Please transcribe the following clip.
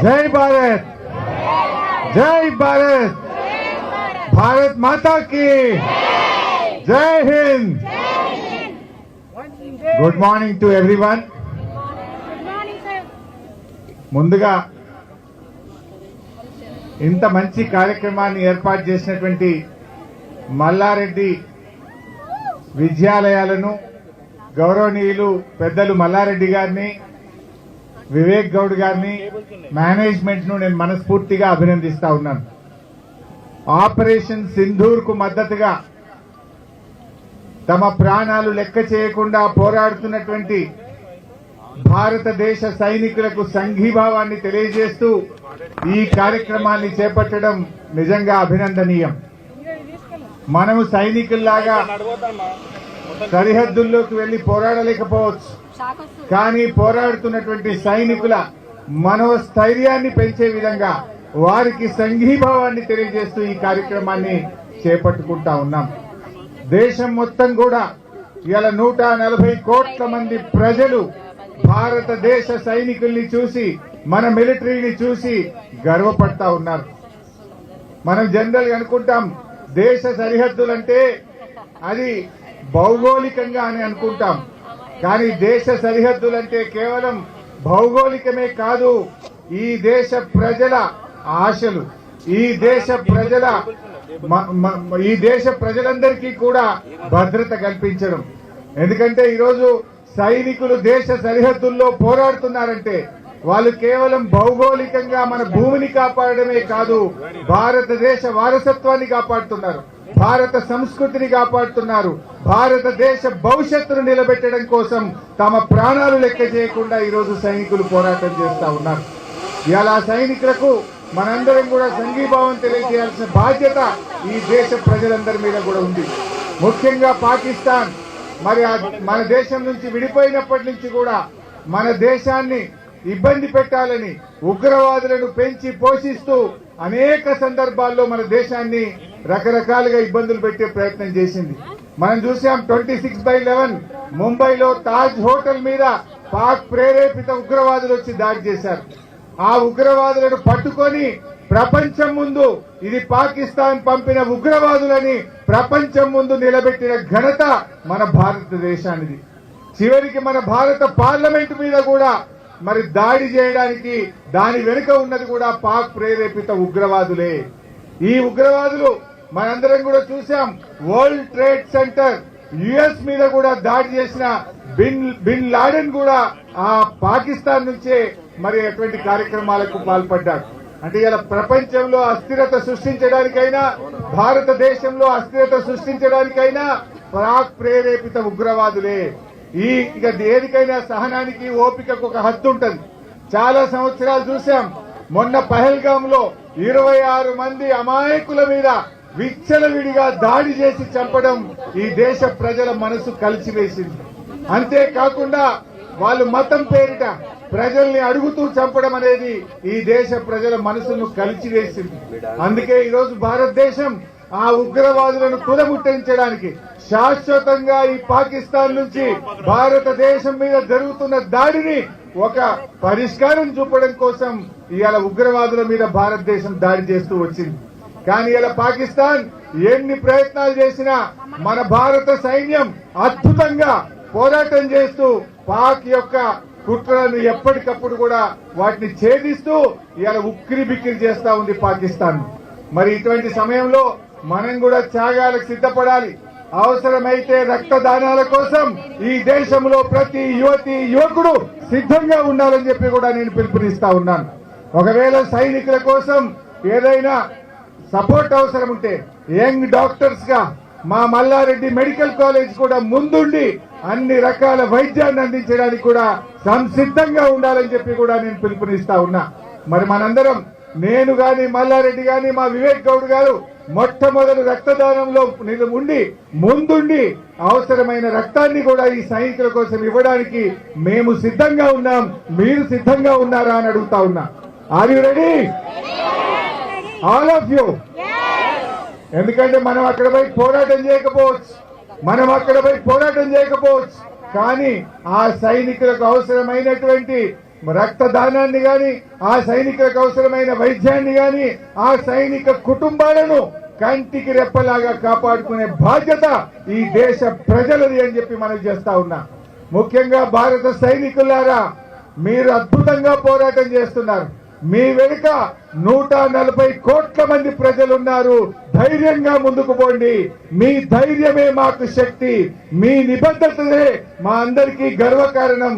जय भारत, जय भारत, भारत माता की जय Hind. Good morning to everyone. ముందుగా ఇంత మంచి కార్యక్రమాన్ని ఏర్పాటు చేసినటువంటి మల్లారెడ్డి విద్యాలయాలను గౌరవనీయులు పెద్దలు మల్లారెడ్డి గారిని, వివేక్ గౌడ్ గారిని, మేనేజ్మెంట్ ను నేను మనస్ఫూర్తిగా అభినందిస్తా ఉన్నాను. ఆపరేషన్ సింధూర్ కు మద్దతుగా తమ ప్రాణాలు లెక్క చేయకుండా పోరాడుతున్నటువంటి భారతదేశ సైనికులకు సంఘీభావాన్ని తెలియజేస్తూ ఈ కార్యక్రమాన్ని చేపట్టడం నిజంగా అభినందనీయం. మనము సైనికుల్లాగా సరిహద్దుల్లోకి వెళ్లి పోరాడలేకపోవచ్చు, కానీ పోరాడుతున్నటువంటి సైనికుల మనోస్థైర్యాన్ని పెంచే విధంగా వారికి సంఘీభావాన్ని తెలియజేస్తూ ఈ కార్యక్రమాన్ని చేపట్టుకుంటా ఉన్నాం. దేశం మొత్తం కూడా ఇలా 140 కోట్ల మంది ప్రజలు భారతదేశ సైనికుల్ని చూసి, మన మిలిటరీని చూసి గర్వపడతా ఉన్నారు. మనం జనరల్ గా అనుకుంటాం దేశ సరిహద్దులంటే అది భౌగోళికంగా అని అనుకుంటాం, కానీ దేశ సరిహద్దులంటే కేవలం భౌగోళికమే కాదు, ఈ దేశ ప్రజల ఆశలు, ఈ దేశ ప్రజలందరికీ కూడా భద్రత కల్పించడం. ఎందుకంటే ఈరోజు సైనికులు దేశ సరిహద్దుల్లో పోరాడుతున్నారంటే వాళ్ళు కేవలం భౌగోళికంగా మన భూమిని కాపాడమే కాదు, భారతదేశ వారసత్వాన్ని కాపాడుతున్నారు, భారత సంస్కృతిని కాపాడుతున్నారు, భారతదేశ భవిష్యత్తును నిలబెట్టడం కోసం తమ ప్రాణాలు లెక్క చేయకుండా ఈరోజు సైనికులు పోరాటం చేస్తా ఉన్నారు. ఇలా సైనికులకు మనందరం కూడా సంఘీభావం తెలియజేయాల్సిన బాధ్యత ఈ దేశ ప్రజలందరి మీద కూడా ఉంది. ముఖ్యంగా పాకిస్తాన్ మరి మన దేశం నుంచి విడిపోయినప్పటి నుంచి కూడా మన దేశాన్ని ఇబ్బంది పెట్టాలని ఉగ్రవాదులను పెంచి పోషిస్తూ అనేక సందర్భాల్లో మన దేశాన్ని రకరకాలుగా ఇబ్బందులు పెట్టే ప్రయత్నం చేసింది. మనం చూసాం 26/11 ముంబైలో తాజ్ హోటల్ మీద పాక్ ప్రేరేపిత ఉగ్రవాదులు వచ్చి దాడి చేశారు. ఆ ఉగ్రవాదులను పట్టుకొని ప్రపంచం ముందు ఇది పాకిస్తాన్ పంపిన ఉగ్రవాదులని ప్రపంచం ముందు నిలబెట్టిన ఘనత మన భారతదేశానిది. చివరికి మన భారత పార్లమెంట్ మీద కూడా మరి దాడి చేయడానికి దాని వెనుక ఉన్నది కూడా పాక్ ప్రేరేపిత ఉగ్రవాదులే. ఈ ఉగ్రవాదులు మనందరం కూడా చూసాం. వరల్డ్ ట్రేడ్ సెంటర్ యుఎస్ మీద కూడా దాడి చేసిన బిన్ లాడెన్ కూడా ఆ పాకిస్తాన్ నుంచే మరి అటువంటి కార్యక్రమాలకు పాల్పడ్డాడు. అంటే ఇలా ప్రపంచంలో అస్థిరత సృష్టించడానికైనా, భారతదేశంలో అస్థిరత సృష్టించడానికైనా పాక్ ప్రేరేపిత ఉగ్రవాదులే. ఇక దేనికైనా సహనానికి, ఓపికకు ఒక హద్దు ఉంటుంది. చాలా సంవత్సరాలు చూశాం. మొన్న పహల్గామ్ లో 26 మంది అమాయకుల మీద విచ్చలవిడిగా దాడి చేసి చంపడం ఈ దేశ ప్రజల మనసు కలిసివేసింది. అంతేకాకుండా వాళ్ళు మతం పేరిట ప్రజల్ని అడుగుతూ చంపడం అనేది ఈ దేశ ప్రజల మనసును కలిసివేసింది. అందుకే ఈరోజు భారతదేశం ఆ ఉగ్రవాదులను కుదముట్టించడానికి శాశ్వతంగా ఈ పాకిస్తాన్ నుంచి భారతదేశం మీద జరుగుతున్న దాడిని ఒక పరిష్కారం చూపడం కోసం ఇవాళ ఉగ్రవాదుల మీద భారతదేశం దాడి చేస్తూ వచ్చింది. కానీ ఇలా పాకిస్తాన్ ఎన్ని ప్రయత్నాలు చేసినా మన భారత సైన్యం అద్భుతంగా పోరాటం చేస్తూ పాక్ యొక్క కుట్రలను ఎప్పటికప్పుడు కూడా వాటిని ఛేదిస్తూ ఇవాళ ఉక్కిరి బిక్కిరి చేస్తా ఉంది పాకిస్తాన్. మరి ఇటువంటి సమయంలో మనం కూడా త్యాగాలకు సిద్ధపడాలి. అవసరమైతే రక్తదానాల కోసం ఈ దేశంలో ప్రతి యువతి యువకుడు సిద్ధంగా ఉండాలని చెప్పి కూడా నేను పిలుపునిస్తా ఉన్నాను. ఒకవేళ సైనికుల కోసం ఏదైనా సపోర్ట్ అవసరం ఉంటే యంగ్ డాక్టర్స్ గా మా మల్లారెడ్డి మెడికల్ కాలేజ్ కూడా ముందుండి అన్ని రకాల వైద్యాన్ని అందించడానికి కూడా సంసిద్ధంగా ఉండాలని చెప్పి కూడా నేను పిలుపునిస్తా ఉన్నా. మరి మనందరం, నేను గాని మల్లారెడ్డి గాని మా వివేక్ గౌడ్ గారు మొట్టమొదటి రక్తదానంలో ఉండి ముందుండి అవసరమైన రక్తాన్ని కూడా ఈ సైనికుల కోసం ఇవ్వడానికి మేము సిద్ధంగా ఉన్నాం. మీరు సిద్ధంగా ఉన్నారా అని అడుగుతా ఉన్నా. Are you ready? All of you. ఎందుకంటే మనం అక్కడ పోయి పోరాటం చేయకపోవచ్చు, కానీ ఆ సైనికులకు అవసరమైనటువంటి రక్తదానాన్ని గాని, ఆ సైనికులకు అవసరమైన వైద్యాన్ని గాని, ఆ సైనిక కుటుంబాలను కంటికి రెప్పలాగా కాపాడుకునే బాధ్యత ఈ దేశ ప్రజలది అని చెప్పి మనం చేస్తా ఉన్నా. ముఖ్యంగా భారత సైనికులారా, మీరు అద్భుతంగా పోరాటం చేస్తున్నారు. మీ వెనుక 140 కోట్ల మంది ప్రజలున్నారు. ధైర్యంగా ముందుకు పోండి. మీ ధైర్యమే మాకు శక్తి, మీ నిబద్ధతలే మా అందరికీ గర్వకారణం.